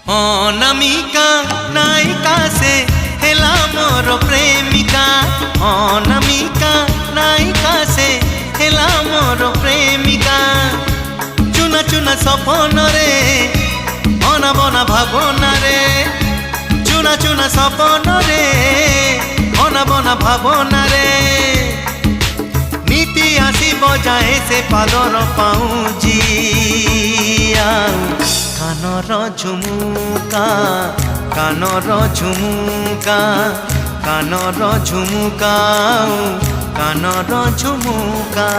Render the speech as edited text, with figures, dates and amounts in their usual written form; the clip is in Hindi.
अनामिका नायिका से हेला मोर प्रेमिका। अनामिका नायिका से हेला मोर प्रेमिका। चुना चुना सपन रे बना बना भावना रे। चुना चुना सपन रे बना बना भावना रे। नीति आसी बजाए से पादर पाऊँ कानर झुमुका कानर झुमुका कानर झुमुका कानर झुमुका।